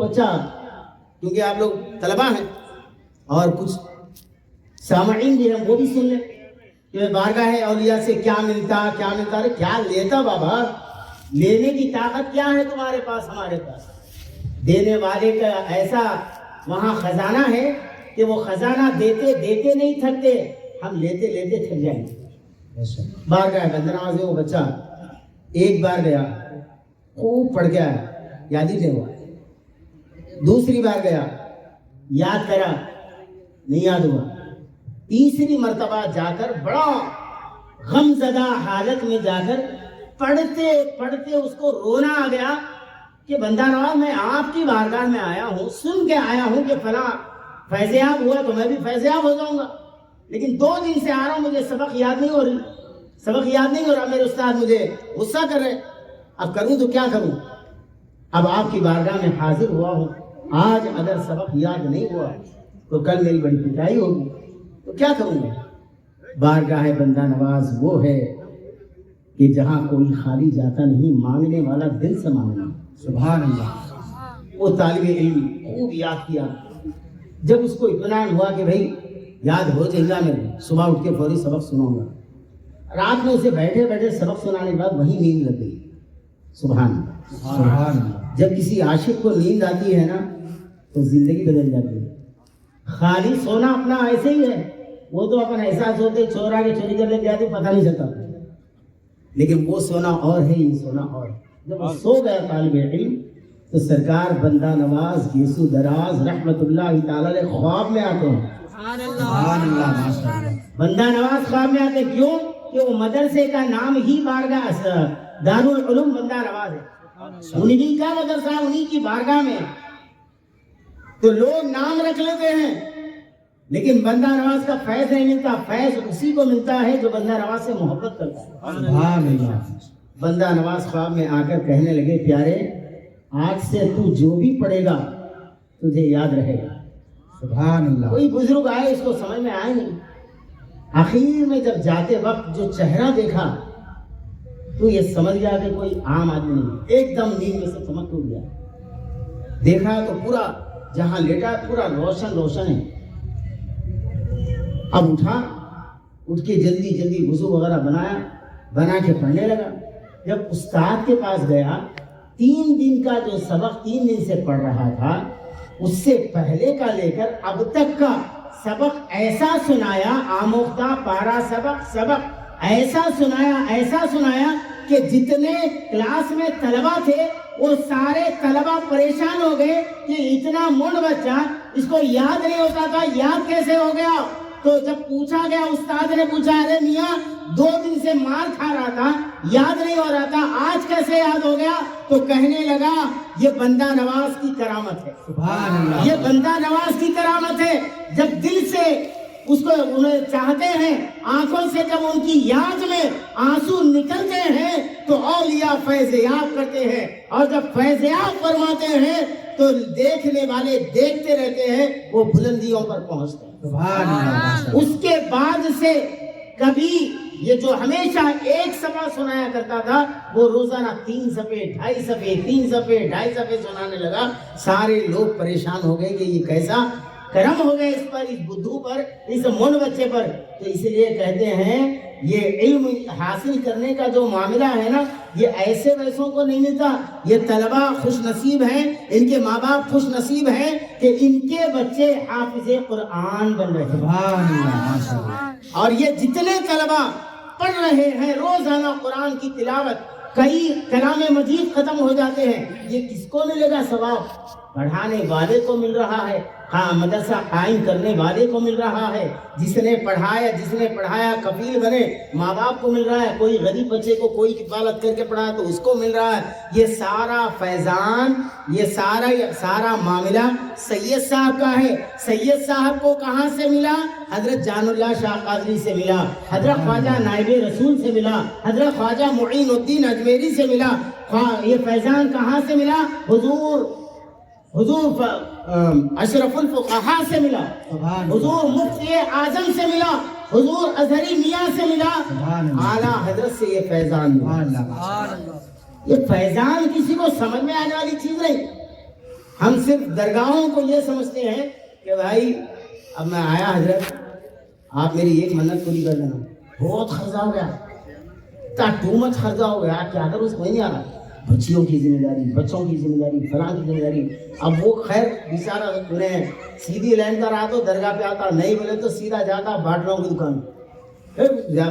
بچہ، کیونکہ آپ لوگ طلبہ ہیں اور کچھ سامعین بھی ہیں، وہ بھی سن لیں کہ بارگاہ اولیاء سے کیا ملتا ارے کیا لیتا بابا، لینے کی طاقت کیا ہے تمہارے پاس، ہمارے پاس دینے والے کا ایسا وہاں خزانہ ہے کہ وہ خزانہ دیتے دیتے نہیں تھکتے، ہم لیتے لیتے تھک جائیں گے۔ بارگاہ بندنواز وہ بچہ ایک بار گیا، خوب پڑھ گیا، یاد ہی نہیں ہوا، دوسری بار گیا، یاد کرا، نہیں یاد ہوا، تیسری مرتبہ جا کر بڑا غم زدہ حالت میں جا کر پڑھتے پڑھتے اس کو رونا آ گیا کہ بندہ نواز میں آپ کی بارگاہ میں آیا ہوں، سن کے آیا ہوں کہ فلاں فیض یاب ہوا تو میں بھی فیض یاب ہو جاؤں گا، لیکن 2 دن سے آ رہا ہوں، مجھے سبق یاد نہیں ہو رہا، میرے استاد مجھے غصہ کر رہے، اب کروں تو کیا کروں، اب آپ کی بارگاہ میں حاضر ہوا ہوں، آج اگر سبق یاد نہیں ہوا تو کل میری بڑی پٹائی ہوگی، تو کیا کروں گا۔ بارگاہ بندہ نواز وہ ہے کہ جہاں کوئی خالی جاتا نہیں، مانگنے والا دل سے مانگنا، سبحان اللہ۔ وہ طالب علم خوب یاد کیا، جب اس کو اطمینان ہوا کہ بھائی یاد ہو جائے گا، میں صبح اٹھ کے فوری سبق سناؤں گا، رات میں اسے بیٹھے بیٹھے سبق سنانے کے بعد وہیں نیند لگ گئی، سبحان اللہ۔ جب کسی عاشق کو نیند آتی ہے نا تو زندگی بدل جاتی ہے۔ خالی سونا اپنا ایسے ہی ہے، وہ تو اپنا احساس ہوتے چور آ کے چوری کر لے کے آتے پتہ نہیں چلتا، لیکن وہ سونا اور ہے، یہ سونا اور ہے۔ جب وہ سو گیا طالب علم تو سرکار بندہ نواز یسوع دراز رحمت اللہ تعالی علیہ خواب میں آتے ہیں، سبحان اللہ، ماشاء اللہ۔ بندہ نواز خواب میں آتے کیوں کہ وہ مدرسے کا نام ہی بارگاہ دارالعلوم بندہ نواز ہے، انہی کا مدرسہ انہی کی بارگاہ میں، تو لوگ نام رکھ لیتے ہیں لیکن بندہ نواز کا فیض نہیں ملتا، فیض اسی کو ملتا ہے جو بندہ نواز سے محبت کرتا ہے، سبحان اللہ۔ بندہ نواز خواب میں آ کر کہنے لگے پیارے آج سے تو جو بھی پڑھے گا تجھے یاد رہے گا، سبحان اللہ۔ کوئی بزرگ آئے اس کو سمجھ میں آئے نہیں، آخر میں جب جاتے وقت جو چہرہ دیکھا تو یہ سمجھ گیا کہ کوئی عام آدمی نہیں، ایک دم نیند میں سے چمک ٹوٹ گیا، دیکھا تو پورا جہاں لیٹا پورا روشن روشن ہے، اب اٹھ کے جلدی وضو وغیرہ بنا کے پڑھنے لگا۔ جب استاد کے پاس گیا 3 دن کا جو سبق 3 دن سے پڑھ رہا تھا اس سے پہلے کا لے کر اب تک کا سبق ایسا سنایا، آموختہ پارا سبق ایسا سنایا کہ جتنے کلاس میں طلبہ تھے وہ سارے طلبہ پریشان ہو گئے کہ اتنا منڈ بچہ اس کو یاد نہیں ہوتا تھا، یاد کیسے ہو گیا؟ تو جب پوچھا گیا استاد نے پوچھا ارے میاں 2 دن سے مار کھا رہا تھا، یاد نہیں ہو رہا تھا، آج کیسے یاد ہو گیا؟ تو کہنے لگا یہ بندہ نواز کی کرامت ہے، سبحان اللہ، یہ بندہ نواز کی کرامت ہے۔ جب دل سے اس کو انہیں چاہتے ہیں، آنکھوں سے جب ان کی یاد میں آنسو نکلتے ہیں تو اولیاء فیض یاب کرتے ہیں، اور جب فیض یاب فرماتے ہیں تو دیکھنے والے دیکھتے رہتے ہیں، وہ بلندیوں پر پہنچتے ہیں، سبحان اللہ۔ اس کے بعد سے کبھی یہ جو ہمیشہ ایک صفحہ سنایا کرتا تھا وہ روزانہ 3 صفحے 2.5 صفحے 3 صفحے 2.5 صفحے سنانے لگا، سارے لوگ پریشان ہو گئے کہ یہ کیسا کرم ہو گئے اس پر، اس بدھو پر، اس منڈ بچے پر۔ تو اس لیے کہتے ہیں یہ علم حاصل کرنے کا جو معاملہ ہے نا یہ ایسے ویسوں کو نہیں ملتا، یہ طلبہ خوش نصیب ہیں، ان کے ماں باپ خوش نصیب ہیں کہ ان کے بچے حافظ قرآن بن رہے ہیں، سبحان اللہ، ماشاء اللہ۔ اور یہ جتنے طلبہ پڑھ رہے ہیں روزانہ قرآن کی تلاوت، کئی کلام مجید ختم ہو جاتے ہیں، یہ کس کو ملے گا ثواب؟ پڑھانے والے کو مل رہا ہے، ہاں مدرسہ قائم کرنے والے کو مل رہا ہے، جس نے پڑھایا کفیل بنے ماں باپ کو مل رہا ہے، کوئی غریب بچے کو کوئی کفالت کر کے پڑھایا تو اس کو مل رہا ہے۔ یہ سارا فیضان، یہ سارا معاملہ سید صاحب کا ہے۔ سید صاحب کو کہاں سے ملا؟ حضرت جان اللہ شاہ قادری سے ملا، حضرت خواجہ نائب رسول سے ملا، حضرت خواجہ معین الدین اجمیری سے ملا۔ یہ فیضان کہاں سے ملا؟ حضور اشرف الفقہاء سے ملا، حضور مفتی اعظم سے ملا، حضور ازہری میاں سے ملا، اعلیٰ حضرت سے یہ فیضان ملا۔ یہ فیضان کسی کو سمجھ میں آنے والی چیز نہیں، ہم صرف درگاہوں کو یہ سمجھتے ہیں کہ بھائی اب میں آیا حضرت آپ میری ایک منت پوری کر دینا. بہت خرچہ ہو گیا, ٹو مچ خرچہ ہو گیا, کیا کروں اس کو نہیں آ رہا, بچیوں کی ذمہ داری, بچوں کی ذمہ داری, فلاں کی ذمہ داری. اب وہ خیر بیچارہ انہیں سیدھی لائن کا رہا تو درگاہ پہ آتا, نہیں بولے تو سیدھا جاتا باٹلوں کی دکان.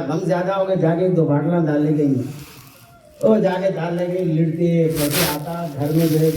غم زیادہ ہو گئے, جا کے 2 باٹلاں ڈال لے گئی, وہ جا کے ڈال لے گئی, لڑتے پیسے آتا گھر میں جو ہے